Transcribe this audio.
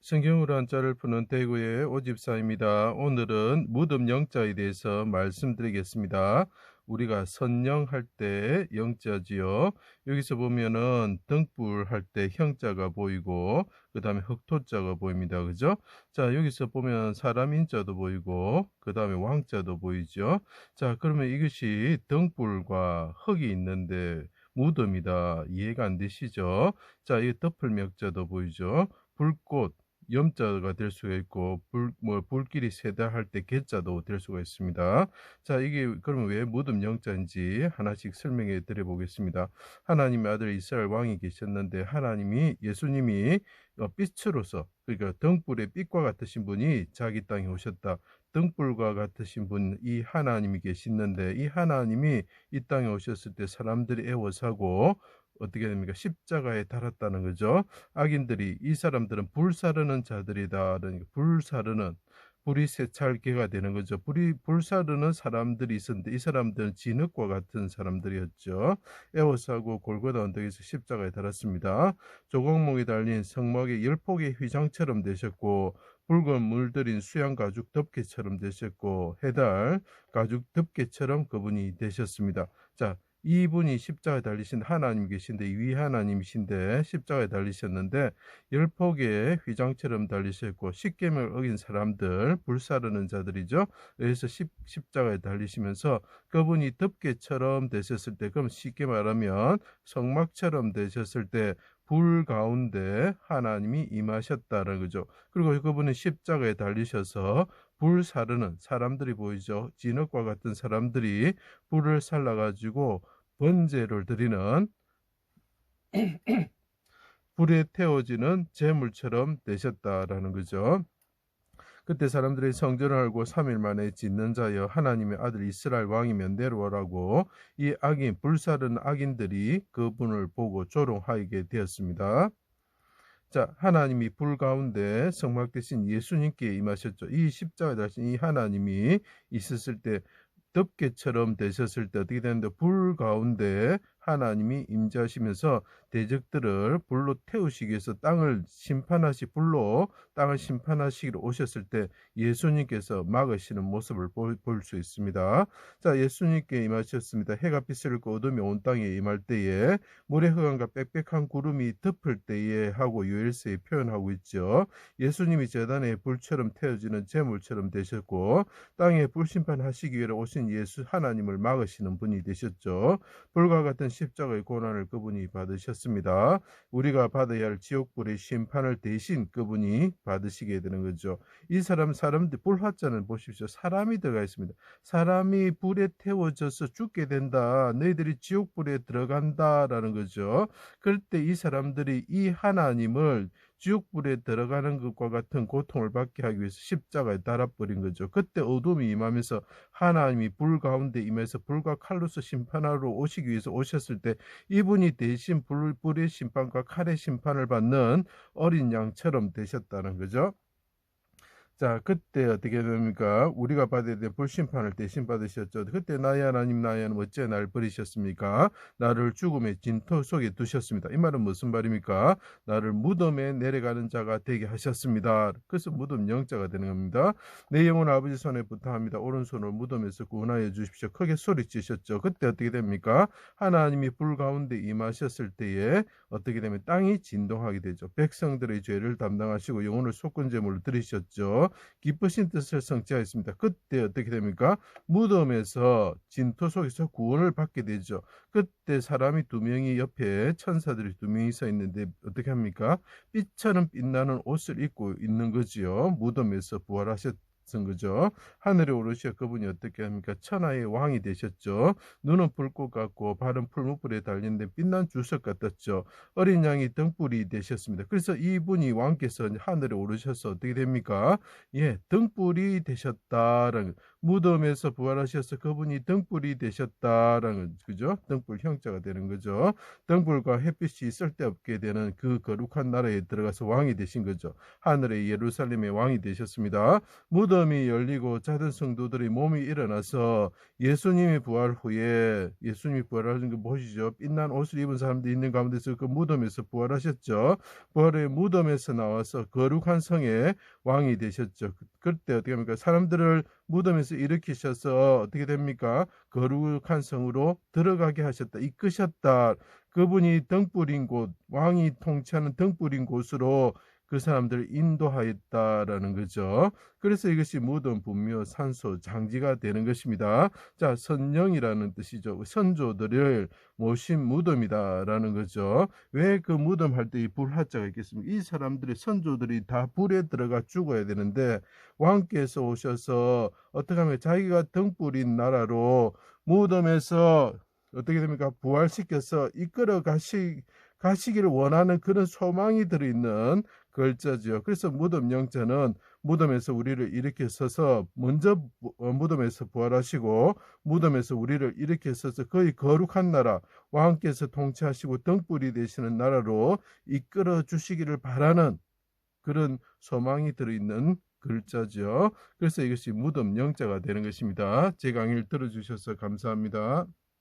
성경으로 한자를 푸는 대구의 오집사입니다. 오늘은 무덤 영자에 대해서 말씀드리겠습니다. 우리가 선영할 때 영자지요. 여기서 보면은 등불 할 때 형자가 보이고 그 다음에 흑토자가 보입니다. 그죠? 자, 여기서 보면 사람 인자도 보이고 그 다음에 왕자도 보이죠. 자, 그러면 이것이 등불과 흙이 있는데 무덤이다. 이해가 안 되시죠? 자, 이 덮을명자도 보이죠. 불꽃 염자가 될 수가 있고 불길이 세다 할 때 개자도 될 수가 있습니다. 자, 이게 그러면 왜 무덤 영자인지 하나씩 설명해 드려 보겠습니다. 하나님의 아들 이스라엘 왕이 계셨는데 하나님이 예수님이 빛으로서, 그러니까 등불의 빛과 같으신 분이 자기 땅에 오셨다. 등불과 같으신 분, 이 하나님이 계시는데 이 하나님이 이 땅에 오셨을 때 사람들이 애워사고 어떻게 됩니까? 십자가에 달았다는 거죠. 악인들이, 이 사람들은 불사르는 자들이다. 그러니까 불사르는, 불이 세찰계가 되는 거죠. 불사르는 사람들이 있었는데 이 사람들은 진흙과 같은 사람들이었죠. 에워싸고 골고다 언덕에서 십자가에 달았습니다. 조각목이 달린 성막의 열폭의 휘장처럼 되셨고 붉은 물들인 수양 가죽 덮개처럼 되셨고 해달 가죽 덮개처럼 그분이 되셨습니다. 자, 이분이 십자가에 달리신 하나님 계신데 위 하나님이신데 십자가에 달리셨는데 열폭의 휘장처럼 달리셨고 십계명을 어긴 사람들, 불사르는 자들이죠. 그래서 십자가에 달리시면서 그분이 덮개처럼 되셨을 때, 그럼 쉽게 말하면 성막처럼 되셨을 때 불 가운데 하나님이 임하셨다는 거죠. 그리고 그분은 십자가에 달리셔서 불 사르는 사람들이 보이죠. 진흙과 같은 사람들이 불을 살라가지고 번제를 드리는 불에 태워지는 제물처럼 되셨다라는 거죠. 그때 사람들이 성전을 알고 3일 만에 짓는 자여 하나님의 아들 이스라엘 왕이면 내려오라고 이 악인 불사른 악인들이 그분을 보고 조롱하게 되었습니다. 자, 하나님이 불 가운데 성막 대신 예수님께 임하셨죠. 이 십자가에 달린 이 하나님이 있었을 때 덮개처럼 되셨을 때 어떻게 되는데 불 가운데 하나님이 임재하시면서 대적들을 불로 태우시기 위해서 불로 땅을 심판하시기로 오셨을 때 예수님께서 막으시는 모습을 볼 수 있습니다. 자, 예수님께 임하셨습니다. 해가 빛을 고 어둠이 온 땅에 임할 때에 물의 흑암과 빽빽한 구름이 덮을 때에 하고 요엘서에 표현하고 있죠. 예수님이 제단에 불처럼 태워지는 제물처럼 되셨고 땅에 불심판하시기 위해 오신 예수 하나님을 막으시는 분이 되셨죠. 불과 같은 십자가의 고난을 그분이 받으셨습니다. 우리가 받아야 할 지옥불의 심판을 대신 그분이 받으시게 되는 거죠. 이 사람들 불화자는 보십시오. 사람이 들어가 있습니다. 사람이 불에 태워져서 죽게 된다. 너희들이 지옥불에 들어간다라는 거죠. 그럴 때 이 사람들이 이 하나님을 지옥불에 들어가는 것과 같은 고통을 받게 하기 위해서 십자가에 달아버린 거죠. 그때 어둠이 임하면서 하나님이 불 가운데 임해서 불과 칼로서 심판하러 오시기 위해서 오셨을 때 이분이 대신 불의 심판과 칼의 심판을 받는 어린 양처럼 되셨다는 거죠. 자, 그때 어떻게 됩니까? 우리가 받아야 될 불심판을 대신 받으셨죠. 그때 나의 하나님 어째 날 버리셨습니까? 나를 죽음의 진토 속에 두셨습니다. 이 말은 무슨 말입니까? 나를 무덤에 내려가는 자가 되게 하셨습니다. 그래서 무덤 영자가 되는 겁니다. 내 영혼 아버지 손에 부탁합니다. 오른손을 무덤에서 구원하여 주십시오. 크게 소리치셨죠. 그때 어떻게 됩니까? 하나님이 불 가운데 임하셨을 때에 어떻게 되면 땅이 진동하게 되죠. 백성들의 죄를 담당하시고 영혼을 속건제물로 드리셨죠. 기쁘신 뜻을 성취하였습니다. 그때 어떻게 됩니까? 무덤에서 진토 속에서 구원을 받게 되죠. 그때 사람이 두 명이 옆에 천사들이 두 명이 서 있는데 어떻게 합니까? 빛처럼 빛나는 옷을 입고 있는 거지요. 무덤에서 부활하셨 거죠. 하늘에 오르셔 그분이 어떻게 합니까? 천하의 왕이 되셨죠. 눈은 불꽃 같고 발은 풀무불에 달린 데 빛난 주석 같았죠. 어린 양이 등불이 되셨습니다. 그래서 이분이 왕께서 하늘에 오르셔서 어떻게 됩니까? 예, 등불이 되셨다라는 무덤에서 부활하셔서 그분이 등불이 되셨다라는 그죠? 등불 형자가 되는 거죠. 등불과 햇빛이 쓸데없게 되는 그 거룩한 나라에 들어가서 왕이 되신 거죠. 하늘의 예루살렘의 왕이 되셨습니다. 무덤이 열리고 자던 성도들의 몸이 일어나서 예수님이 부활 후에 예수님이 부활하신 거 보시죠. 빛난 옷을 입은 사람들이 있는 가운데서 그 무덤에서 부활하셨죠. 부활의 무덤에서 나와서 거룩한 성의 왕이 되셨죠. 그때 어떻게 합니까? 사람들을 무덤에서 일으키셔서 어떻게 됩니까? 거룩한 성으로 들어가게 하셨다. 이끄셨다. 그분이 등불인 곳, 왕이 통치하는 등불인 곳으로 그 사람들을 인도하였다라는 거죠. 그래서 이것이 무덤, 분묘, 산소, 장지가 되는 것입니다. 자, 선령이라는 뜻이죠. 선조들을 모신 무덤이다라는 거죠. 왜 그 무덤 할 때 이 불화자가 있겠습니까? 이 사람들의 선조들이 다 불에 들어가 죽어야 되는데 왕께서 오셔서 어떻게 하면 자기가 등불인 나라로 무덤에서 어떻게 됩니까? 부활시켜서 이끌어 가시기를 원하는 그런 소망이 들어있는 글자죠. 그래서 무덤 영자는 무덤에서 우리를 일으켜서서 먼저 무덤에서 부활하시고 무덤에서 우리를 일으켜서서 거의 거룩한 나라 왕께서 통치하시고 등불이 되시는 나라로 이끌어 주시기를 바라는 그런 소망이 들어있는 글자죠. 그래서 이것이 무덤 영자가 되는 것입니다. 제 강의를 들어주셔서 감사합니다.